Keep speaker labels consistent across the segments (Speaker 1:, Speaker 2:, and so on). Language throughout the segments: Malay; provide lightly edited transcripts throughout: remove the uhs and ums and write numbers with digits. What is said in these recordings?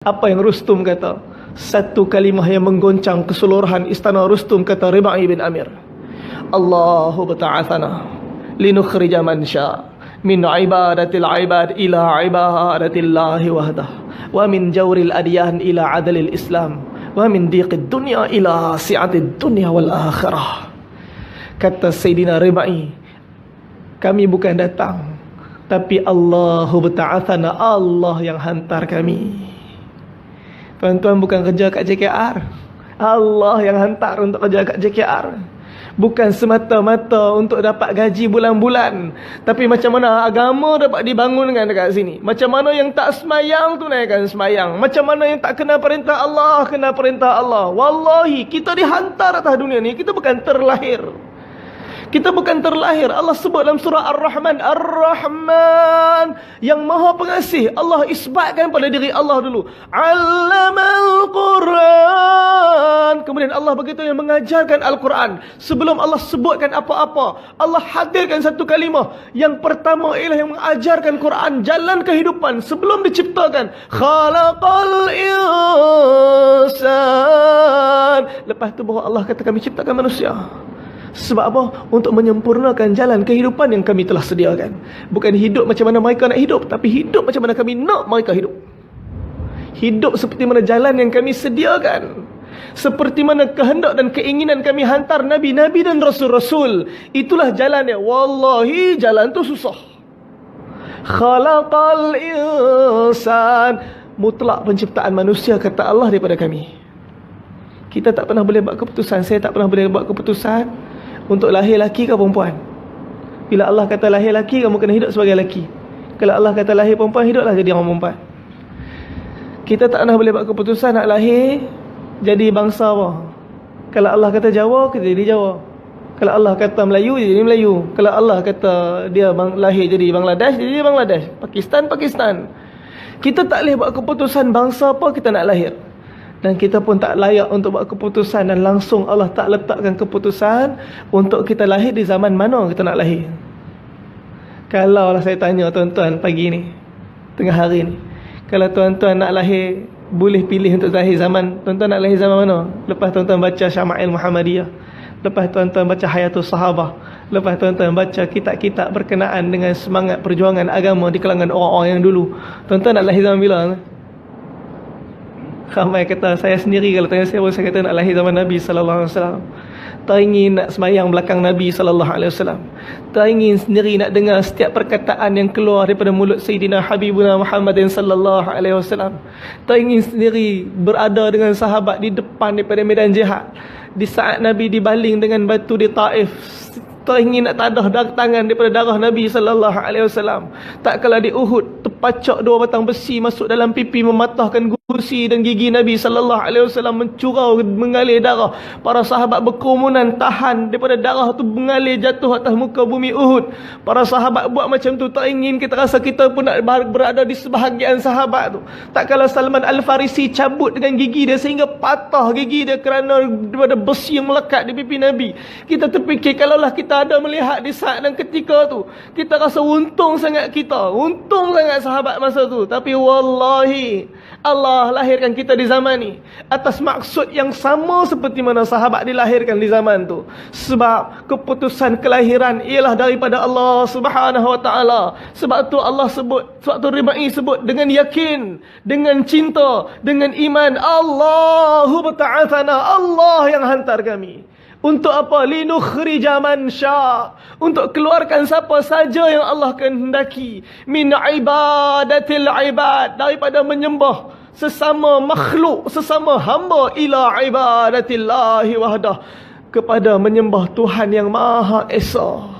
Speaker 1: Apa yang Rustum kata? Satu kalimah yang menggoncang keseluruhan istana Rustum, kata Ribai bin Amir. Allahu bata'athana linukhrija man sya' min ibadatil ibad ila ibadatillahi wahdah, wa min jawril adyan ila adlil islam, wa min diqid dunya ila si'atid dunya wal akhirah. Kata Sayyidina Ribai, kami bukan datang, tapi Allahu bata'athana, Allah yang hantar kami. Tuan-tuan, bukan kerja kat JKR, Allah yang hantar untuk kerja kat JKR. Bukan semata-mata untuk dapat gaji bulan-bulan, tapi macam mana agama dapat dibangunkan dekat sini. Macam mana yang tak semayang tunaikan semayang. Macam mana yang tak kena perintah Allah, kena perintah Allah. Wallahi, kita dihantar atas dunia ni. Kita bukan terlahir. Kita bukan terlahir. Allah sebut dalam surah Ar-Rahman, Ar-Rahman, yang maha pengasih. Allah isbatkan pada diri Allah dulu, Allamal Quran. Kemudian Allah begitu yang mengajarkan Al-Quran. Sebelum Allah sebutkan apa-apa, Allah hadirkan satu kalimah. Yang pertama ialah yang mengajarkan Quran, jalan kehidupan sebelum diciptakan. Khalaqal insan. Lepas tu baru Allah kata kami ciptakan manusia. Sebab apa? Untuk menyempurnakan jalan kehidupan yang kami telah sediakan. Bukan hidup macam mana mereka nak hidup, tapi hidup macam mana kami nak mereka hidup. Hidup seperti mana jalan yang kami sediakan, seperti mana kehendak dan keinginan kami hantar Nabi-Nabi dan Rasul-Rasul. Itulah jalannya. Wallahi, jalan tu susah. Khalaqal insan, mutlak penciptaan manusia, kata Allah, daripada kami. Kita tak pernah boleh buat keputusan. Saya tak pernah boleh buat keputusan untuk lahir lelaki ke perempuan. Bila Allah kata lahir lelaki, kamu kena hidup sebagai lelaki. Kalau Allah kata lahir perempuan, hiduplah jadi orang perempuan. Kita tak pernah boleh buat keputusan nak lahir jadi bangsa apa. Kalau Allah kata Jawa, kita jadi Jawa. Kalau Allah kata Melayu, jadi Melayu. Kalau Allah kata dia lahir jadi Bangladesh, jadi Bangladesh. Pakistan, Pakistan. Kita tak boleh buat keputusan bangsa apa kita nak lahir. Dan kita pun tak layak untuk buat keputusan, dan langsung Allah tak letakkan keputusan untuk kita lahir di zaman mana kita nak lahir. Kalau lah saya tanya tuan-tuan pagi ni, tengah hari ni, kalau tuan-tuan nak lahir, boleh pilih untuk lahir zaman, tuan-tuan nak lahir zaman mana? Lepas tuan-tuan baca Syama'il Muhammadiyah, lepas tuan-tuan baca Hayatul Sahabah, lepas tuan-tuan baca kitab-kitab berkenaan dengan semangat perjuangan agama di kalangan orang-orang yang dulu, tuan-tuan nak lahir zaman bila? Ramai kata, saya sendiri kalau tanya saya kata nak lahir zaman Nabi sallallahu alaihi wasallam. Tak ingin nak semayang belakang Nabi sallallahu alaihi wasallam. Tak ingin sendiri nak dengar setiap perkataan yang keluar daripada mulut Sayyidina Habibuna Muhammadin sallallahu alaihi wasallam. Tak ingin sendiri berada dengan sahabat di depan daripada medan jihad, di saat Nabi dibaling dengan batu di Taif. Tak ingin nak tadah tangan daripada darah Nabi sallallahu alaihi wasallam. Tak kala di Uhud terpacak dua batang besi masuk dalam pipi, mematahkan gusi dan gigi Nabi sallallahu alaihi wasallam, mencurau mengalir darah. Para sahabat berkerumunan tahan daripada darah tu mengalir jatuh atas muka bumi Uhud. Para sahabat buat macam tu, tak ingin kita rasa kita pun nak berada di sebahagian sahabat tu. Tak kala Salman Al-Farisi cabut dengan gigi dia sehingga patah gigi dia kerana daripada besi yang melekat di pipi Nabi. Kita terfikir kalaulah kita ada melihat di saat dan ketika tu, kita rasa untung sangat kita, untung sangat sahabat masa tu. Tapi wallahi, Allah lahirkan kita di zaman ni atas maksud yang sama seperti mana sahabat dilahirkan di zaman tu. Sebab keputusan kelahiran ialah daripada Allah Subhanahu wa taala. Sebab tu Allah sebut, sebab tu Ribai sebut dengan yakin, dengan cinta, dengan iman, Allahu ta'ala, Allah yang hantar kami. Untuk apa? Linukhrija man sya', untuk keluarkan siapa saja yang Allah kehendaki, min ibadatil ibad, daripada menyembah sesama makhluk, sesama hamba, ila ibadatillahi wahdah, kepada menyembah Tuhan yang Maha Esa.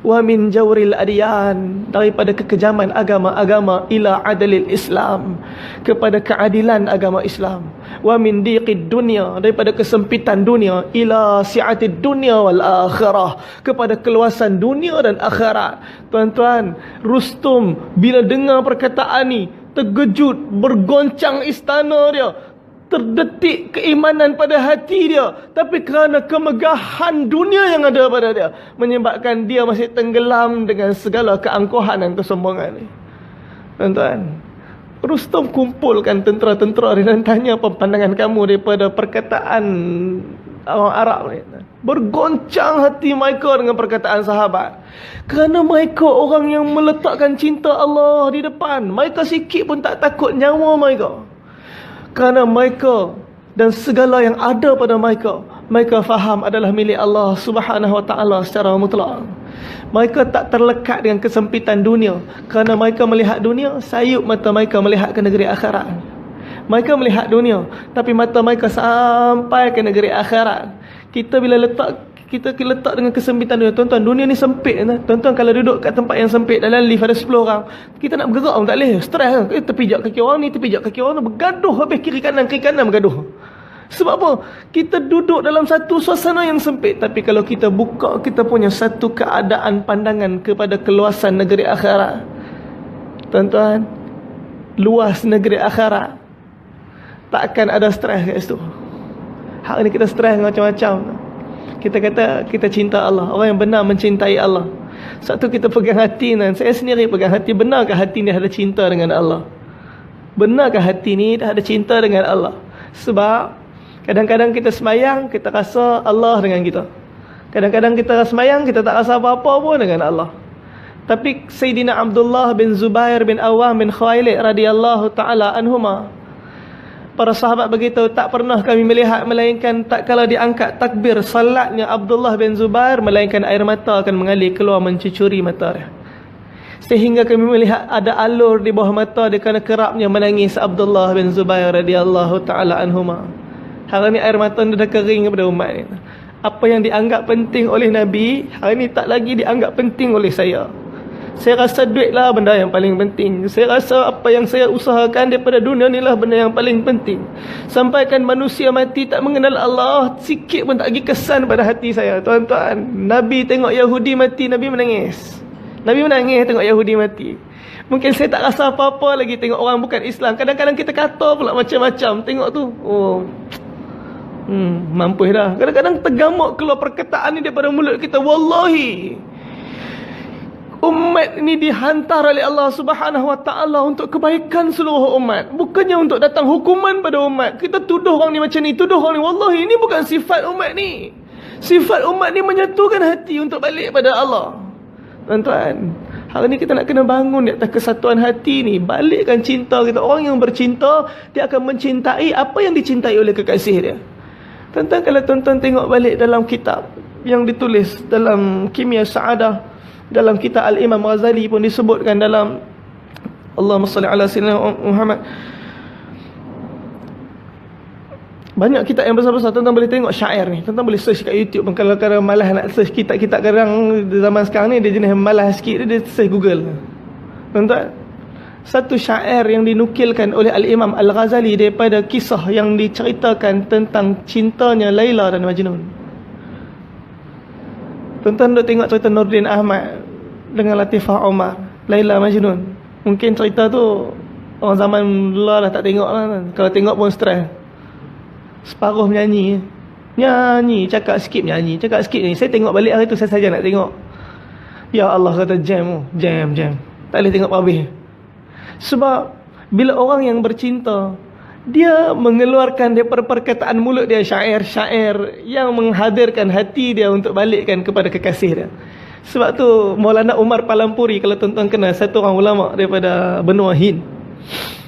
Speaker 1: Wa min jawril adyan, daripada kekejaman agama-agama, ila adlil Islam, kepada keadilan agama Islam. Wa min diqid dunya, daripada kesempitan dunia, ila si'atid dunya wal akhirah, kepada keluasan dunia dan akhirat. Tuan-tuan, Rustum bila dengar perkataan ni terkejut, bergoncang istana dia, terdetik keimanan pada hati dia, tapi kerana kemegahan dunia yang ada pada dia menyebabkan dia masih tenggelam dengan segala keangkuhan dan kesombongan ni. Tuan-tuan, Rustam kumpulkan tentera-tentera dia dan tanya apa pandangan kamu daripada perkataan orang Arab ni. Bergoncang hati mereka dengan perkataan sahabat. Kerana mereka orang yang meletakkan cinta Allah di depan. Mereka sikit pun tak takut nyawa mereka. Kerana mereka dan segala yang ada pada mereka, mereka faham adalah milik Allah Subhanahu Wa Taala secara mutlak. Mereka tak terlekat dengan kesempitan dunia. Kerana mereka melihat dunia, sayup mata mereka melihat ke negeri akhirat. Mereka melihat dunia, tapi mata mereka sampai ke negeri akhirat. Kita bila letak dengan kesempitan dunia, tuan-tuan, dunia ni sempit. Tuan-tuan kalau duduk kat tempat yang sempit, dalam lift ada 10 orang, kita nak bergerak pun tak boleh, stres. Terpijak kaki orang ni, terpijak kaki orang ni, bergaduh habis kiri kanan bergaduh. Sebab apa? Kita duduk dalam satu suasana yang sempit. Tapi kalau kita buka kita punya satu keadaan pandangan kepada keluasan negeri akhirat, tuan-tuan, luas negeri akhirat, takkan ada stres kat situ. Hari ni kita stres macam-macam. Kita kata kita cinta Allah. Orang yang benar mencintai Allah. Satu kita pegang hati, dan saya sendiri pegang hati. Benarkah hati ni ada cinta dengan Allah? Benarkah hati ni dah ada cinta dengan Allah? Sebab kadang-kadang kita semayang, kita rasa Allah dengan kita. Kadang-kadang kita semayang, kita tak rasa apa-apa pun dengan Allah. Tapi Sayyidina Abdullah bin Zubair bin Awam bin Khailid radhiyallahu ta'ala anhuma, para sahabat beritahu, tak pernah kami melihat melainkan tak kala diangkat takbir salatnya Abdullah bin Zubair, melainkan air mata akan mengalir keluar mencucuri mata dia. Sehingga kami melihat ada alur di bawah mata dia kerana kerapnya menangis Abdullah bin Zubair radhiyallahu ta'ala anhuma. Hari ni air mata dah kering kepada umat ni. Apa yang dianggap penting oleh Nabi, hari ni tak lagi dianggap penting oleh saya. Saya rasa duit lah benda yang paling penting. Saya rasa apa yang saya usahakan daripada dunia ni lah benda yang paling penting. Sampaikan manusia mati tak mengenal Allah, sikit pun tak lagi kesan pada hati saya. Tuan-tuan, Nabi tengok Yahudi mati, Nabi menangis. Nabi menangis tengok Yahudi mati. Mungkin saya tak rasa apa-apa lagi tengok orang bukan Islam. Kadang-kadang kita kata pula macam-macam. Tengok tu, mampus dah. Kadang-kadang tergamuk keluar perkataan ni daripada mulut kita. Wallahi, umat ni dihantar oleh Allah Subhanahu Wa Taala untuk kebaikan seluruh umat, bukannya untuk datang hukuman pada umat. Kita tuduh orang ni macam ni, tuduh orang ni. Wallahi, ini bukan sifat umat ni. Sifat umat ni menyatukan hati untuk balik pada Allah. Tuan-tuan, hari ni kita nak kena bangun di atas kesatuan hati ni. Balikkan cinta kita. Orang yang bercinta, dia akan mencintai apa yang dicintai oleh kekasih dia. Tuan-tuan, kalau tuan-tuan tengok balik dalam kitab yang ditulis dalam Kimia Sa'adah, dalam kitab Al-Imam Ghazali pun disebutkan dalam Allahumma salli ala sayyidina Muhammad. Banyak kitab yang besar-besar. Tuan-tuan boleh tengok syair ni. Tuan-tuan boleh search kat YouTube. Kalau kadang malas nak search kitab-kitab, kadang zaman sekarang ni dia jenis malas sikit, dia search Google. Tuan-tuan, satu syair yang dinukilkan oleh Al-Imam Al-Ghazali daripada kisah yang diceritakan tentang cintanya Laila dan Majnun. Tuan-tuan duk tengok cerita Nurdin Ahmad dengan Latifah Omar, Laila Majnun. Mungkin cerita tu orang zaman dulu lah tak tengok lah. Kalau tengok pun stres. Separuh menyanyi, cakap sikit menyanyi, cakap sikit menyanyi. Saya tengok balik hari tu, saya saja nak tengok. Ya Allah, kata jam. Tak boleh tengok habis. Sebab bila orang yang bercinta, dia mengeluarkan daripada perkataan mulut dia syair-syair yang menghadirkan hati dia untuk balikkan kepada kekasih dia. Sebab tu Maulana Umar Palampuri, kalau tuan-tuan kenal, satu orang ulama daripada benua Hind.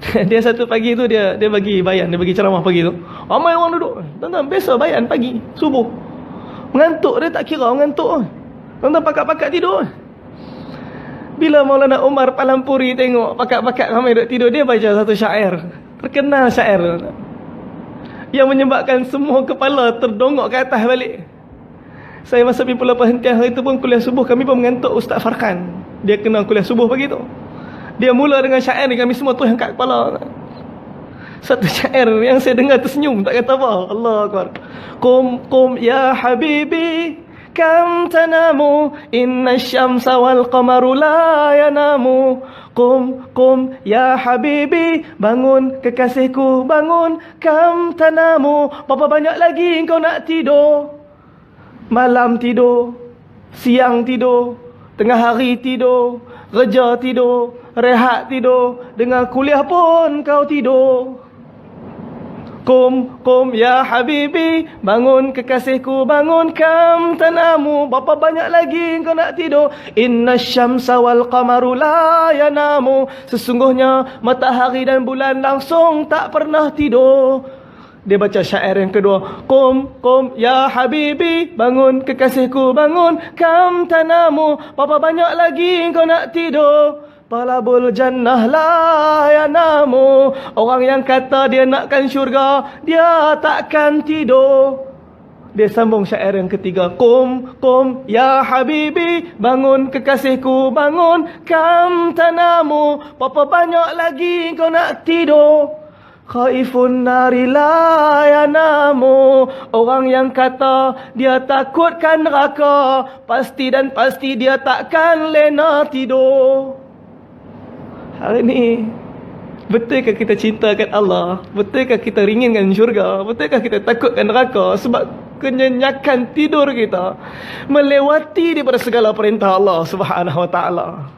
Speaker 1: Dia satu pagi tu dia bagi bayan, dia bagi ceramah pagi tu. Ramai orang duduk. Tuan-tuan, biasa bayan pagi, subuh. Mengantuk, dia tak kira mengantuk. Tuan-tuan pakat-pakat tidur. Bila Maulana Umar Palampuri tengok pakat-pakat ramai duduk tidur, dia baca satu syair. Terkenal syair yang menyebabkan semua kepala terdongok ke atas balik. Saya masa pimpinan perhentian hari itu pun kuliah subuh, kami pun mengantuk Ustaz Farkan. Dia kena kuliah subuh pagi tu. Dia mula dengan syair ni, kami semua tu yang kat kepala. Satu syair yang saya dengar tersenyum, tak kata apa. Allah Akbar. Qum ya habibi kam tanamu inna syamsa wal qamaru la yanamu. Qum ya habibi, bangun kekasihku bangun. Kam tanamu, berapa banyak lagi engkau nak tidur? Malam tidur, siang tidur, tengah hari tidur, kerja tidur, rehat tidur. Dengar kuliah pun kau tidur. Kum ya habibi, bangun kekasihku, bangun kam tanamu. Berapa banyak lagi kau nak tidur? Inna syamsa wal qamaru la yanamu. Sesungguhnya matahari dan bulan langsung tak pernah tidur. Dia baca syair yang kedua. Kum ya habibi, bangun kekasihku, bangun kam tanamu. Berapa banyak lagi kau nak tidur? Talabul jannah la yanamu. Orang yang kata dia nakkan syurga, dia takkan tidur. Dia sambung syair yang ketiga. Kum ya habibi, bangun kekasihku, bangun kam tanamu. Berapa banyak lagi kau nak tidur? Khaifun nari la yanamu. Orang yang kata dia takutkan neraka, pasti dan pasti dia takkan lena tidur. Hari ini, betulkah kita cintakan Allah? Betulkah kita ringinkan syurga? Betulkah kita takutkan neraka? Sebab kenyenyakan tidur kita melewati daripada segala perintah Allah Subhanahu Wa Taala.